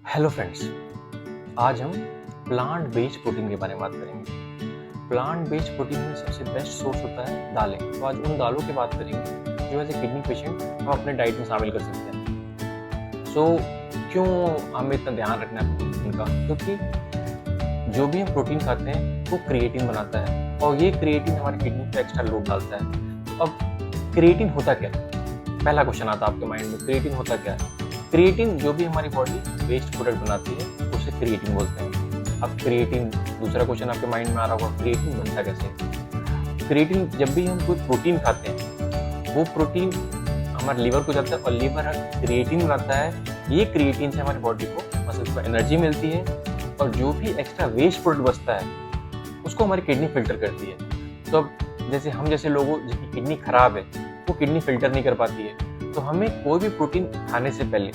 Hello friends, आज हम plant based protein के बारे में बात करेंगे। प्लांट बेस्ड प्रोटीन में सबसे बेस्ट सोर्स होता है दालें। तो आज उन दालों की बात करेंगे जो एज ए किडनी पेशेंट हम अपने डाइट में शामिल कर सकते हैं। क्यों हमें इतना ध्यान रखना है प्रोटीन का? क्योंकि जो भी हम प्रोटीन खाते हैं वो क्रिएटिन बनाता है और ये क्रिएटिन हमारी किडनी पर एक्स्ट्रा लोड डालता है। तो अब क्रिएटिन होता क्या है? पहला क्वेश्चन आता है आपके माइंड में, क्रिएटिन होता क्या है? क्रिएटिन जो भी हमारी बॉडी वेस्ट प्रोडक्ट बनाती है उसे क्रिएटिन बोलते हैं। अब क्रिएटिन, दूसरा क्वेश्चन आपके माइंड में आ रहा होगा, क्रिएटिन बनता कैसे? क्रिएटिन जब भी हम कोई प्रोटीन खाते हैं वो प्रोटीन हमारे लीवर को जाता है और लीवर क्रिएटिन बनाता है। ये क्रिएटिन से हमारी बॉडी को मसल्स को एनर्जी मिलती है और जो भी एक्स्ट्रा वेस्ट प्रोडक्ट बचता है उसको हमारी किडनी फिल्टर करती है। तो अब जैसे हम जैसे लोगों जिनकी किडनी खराब है वो किडनी फिल्टर नहीं कर पाती है, तो हमें कोई भी प्रोटीन खाने से पहले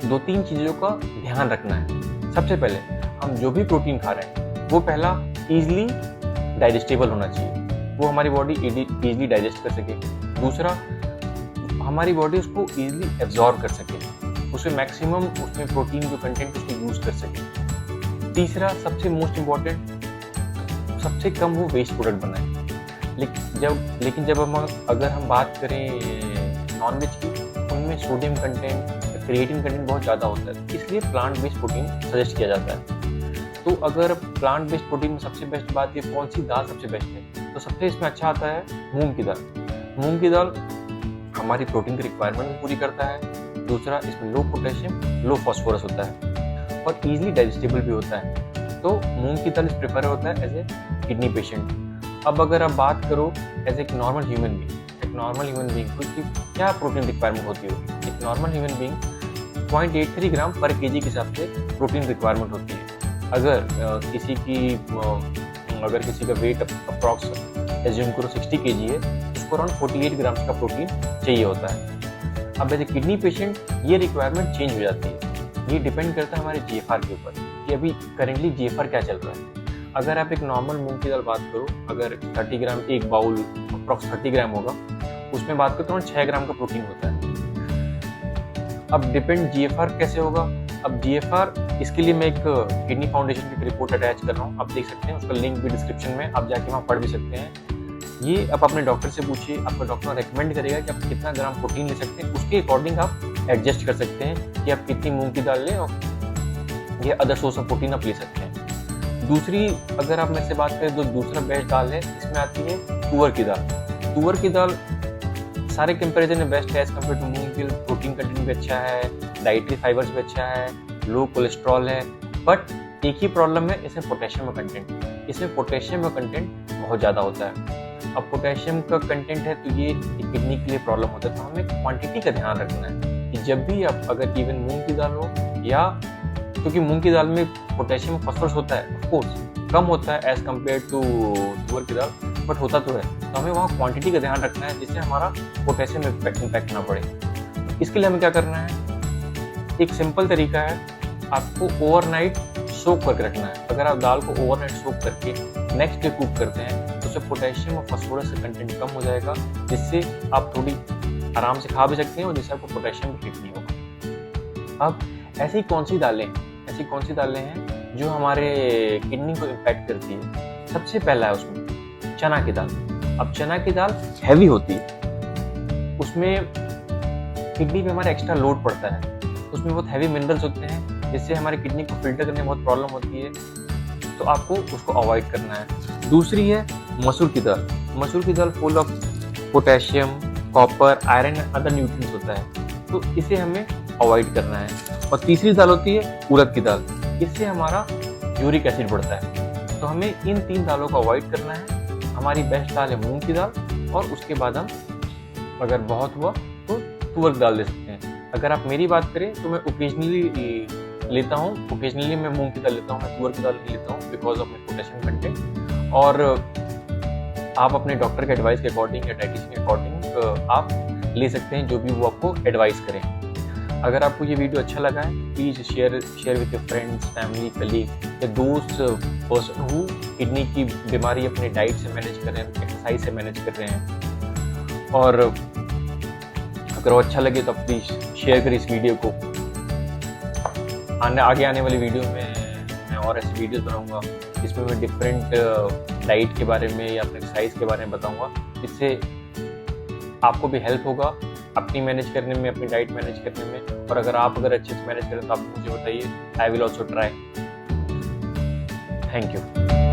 2-3 चीज़ों का ध्यान रखना है। सबसे पहले हम जो भी प्रोटीन खा रहे हैं वो पहला ईजिली डाइजेस्टेबल होना चाहिए, वो हमारी बॉडी ईजिली डाइजेस्ट कर सके। दूसरा, हमारी बॉडी उसको ईजिली एब्जॉर्ब कर सके, उसे मैक्सिमम उसमें प्रोटीन जो कंटेंट उसको यूज कर सके। तीसरा, सबसे मोस्ट इम्पॉर्टेंट, सबसे कम वो वेस्ट प्रोडक्ट बनाए। लेकिन जब अगर हम बात करें नॉनवेज की, उनमें सोडियम कंटेंट, क्रिएटिन कंटेंट बहुत ज़्यादा होता है, इसलिए प्लांट बेस्ड प्रोटीन सजेस्ट किया जाता है। तो अगर प्लांट बेस्ड प्रोटीन में सबसे बेस्ट बात ये कौन सी दाल सबसे बेस्ट है, तो सबसे इसमें अच्छा आता है मूंग की दाल। मूंग की दाल हमारी प्रोटीन की रिक्वायरमेंट भी पूरी करता है। दूसरा, इसमें लो पोटेशियम, लो फास्फोरस होता है और ईजिली डाइजेस्टेबल भी होता है। तो मूंग की दाल प्रेफर होता है एज ए किडनी पेशेंट। अब अगर आप बात करो एज एक नॉर्मल ह्यूमन बीइंग की क्या प्रोटीन रिक्वायरमेंट होती है, एक नॉर्मल ह्यूमन बीइंग 0.83 ग्राम पर केजी के हिसाब से प्रोटीन रिक्वायरमेंट होती है। अगर किसी का वेट अप्रॉक्स एज्यूम करो 60 केजी है, उसको अराउंड 48 ग्राम का प्रोटीन चाहिए होता है। अब एज ए किडनी पेशेंट ये रिक्वायरमेंट चेंज हो जाती है। ये डिपेंड करता है हमारे GFR के ऊपर कि अभी करेंटली GFR क्या चल रहा है। अगर आप एक नॉर्मल मूंग की दाल बात करो, अगर 30 ग्राम, एक बाउल अप्रॉक्स 30 ग्राम होगा, उसमें बात करो तो 6 ग्राम का प्रोटीन होता है। अब डिपेंड GFR कैसे होगा। अब GFR, इसके लिए मैं एक किडनी फाउंडेशन की रिपोर्ट अटैच कर रहा हूँ, आप देख सकते हैं, उसका लिंक भी डिस्क्रिप्शन में, आप जाके वहाँ पढ़ भी सकते हैं। ये आप अपने डॉक्टर से पूछिए, आपका डॉक्टर रेकमेंड करेगा कि आप कितना ग्राम प्रोटीन ले सकते हैं, उसके अकॉर्डिंग आप एडजस्ट कर सकते हैं कि आप कितनी मूंग की दाल लें और ये अदर सोर्स ऑफ प्रोटीन आप ले सकते हैं। दूसरी, अगर आप मेरे से बात करें तो दूसरा बेस्ट दाल है, इसमें आती है तुअर की दाल। तुअर की दाल सारे कंपैरिजन में बेस्ट है एज कम्पेयर टू मूंग की। प्रोटीन कंटेंट भी अच्छा है, डाइटरी फाइबर्स भी अच्छा है, लो कोलेस्ट्रॉल है, बट एक ही प्रॉब्लम है, इसमें पोटेशियम का कंटेंट। इसमें पोटेशियम का कंटेंट बहुत ज़्यादा होता है। अब पोटेशियम का कंटेंट है तो ये किडनी के लिए प्रॉब्लम होता है। तो हमें क्वांटिटी का ध्यान रखना है कि जब भी आप, अगर इवन मूंग की दाल हो या, क्योंकि मूंग की दाल में पोटेशियम फास्फोरस होता है, ऑफ कोर्स कम होता है एज कम्पेयर टू तुअर की दाल, बट होता तो है। तो हमें वहाँ क्वांटिटी का ध्यान रखना है जिससे हमारा पोटेशियम इम्पैक्ट ना पड़े। इसके लिए हमें क्या करना है, एक सिंपल तरीका है, आपको ओवरनाइट सोक करके रखना है। अगर आप दाल को ओवरनाइट सोक करके नेक्स्ट डे कुक करते हैं तो उससे पोटेशियम और फास्फोरस का कंटेंट कम हो जाएगा, जिससे आप थोड़ी आराम से खा भी सकते हैं और जिससे आपको पोटेशियम भी हिट नहीं होगा। अब ऐसी कौन सी दालें हैं जो हमारे किडनी को इम्पैक्ट करती है? सबसे पहला है उसमें चना की दाल। अब चना की दाल हैवी होती है, उसमें किडनी पे हमारा एक्स्ट्रा लोड पड़ता है, उसमें बहुत हैवी मिनरल्स होते हैं जिससे हमारी किडनी को फिल्टर करने में बहुत प्रॉब्लम होती है, तो आपको उसको अवॉइड करना है। दूसरी है मसूर की दाल। मसूर की दाल full of potassium, copper, iron, other nutrients होता है, तो इसे हमें अवॉइड करना है। और तीसरी दाल होती है उड़द की दाल, इससे हमारा यूरिक एसिड बढ़ता है। तो हमें इन 3 दालों को अवॉइड करना है। हमारी बेस्ट दाल है मूंग की दाल और उसके बाद हम अगर बहुत हुआ तो तुअर की दाल ले सकते हैं। अगर आप मेरी बात करें तो मैं ओकेजनली मैं मूंग की दाल लेता हूँ, मैं तुअर की दाल नहीं लेता हूँ because of my potassium content. और आप अपने डॉक्टर के एडवाइस के अकॉर्डिंग या डाइटिशियन के अकॉर्डिंग आप ले सकते हैं जो भी वो आपको एडवाइस करें। अगर आपको ये वीडियो अच्छा लगा है please share with your friends, family, colleague या दोस्त, पर्सन हु किडनी की बीमारी अपने डाइट से मैनेज कर रहे हैं, एक्सरसाइज से मैनेज कर रहे हैं। और अगर वो अच्छा लगे तो प्लीज़ शेयर करें इस वीडियो को। आगे आने वाली वीडियो में मैं और ऐसी वीडियोस बनाऊंगा जिसमें मैं डिफरेंट डाइट के बारे में या अपने एक्सरसाइज के बारे में बताऊंगा, जिससे आपको भी हेल्प होगा अपनी मैनेज करने में, अपनी डाइट मैनेज करने में। और अगर अच्छे से मैनेज करें तो आप मुझे बताइए, I will also try. Thank you.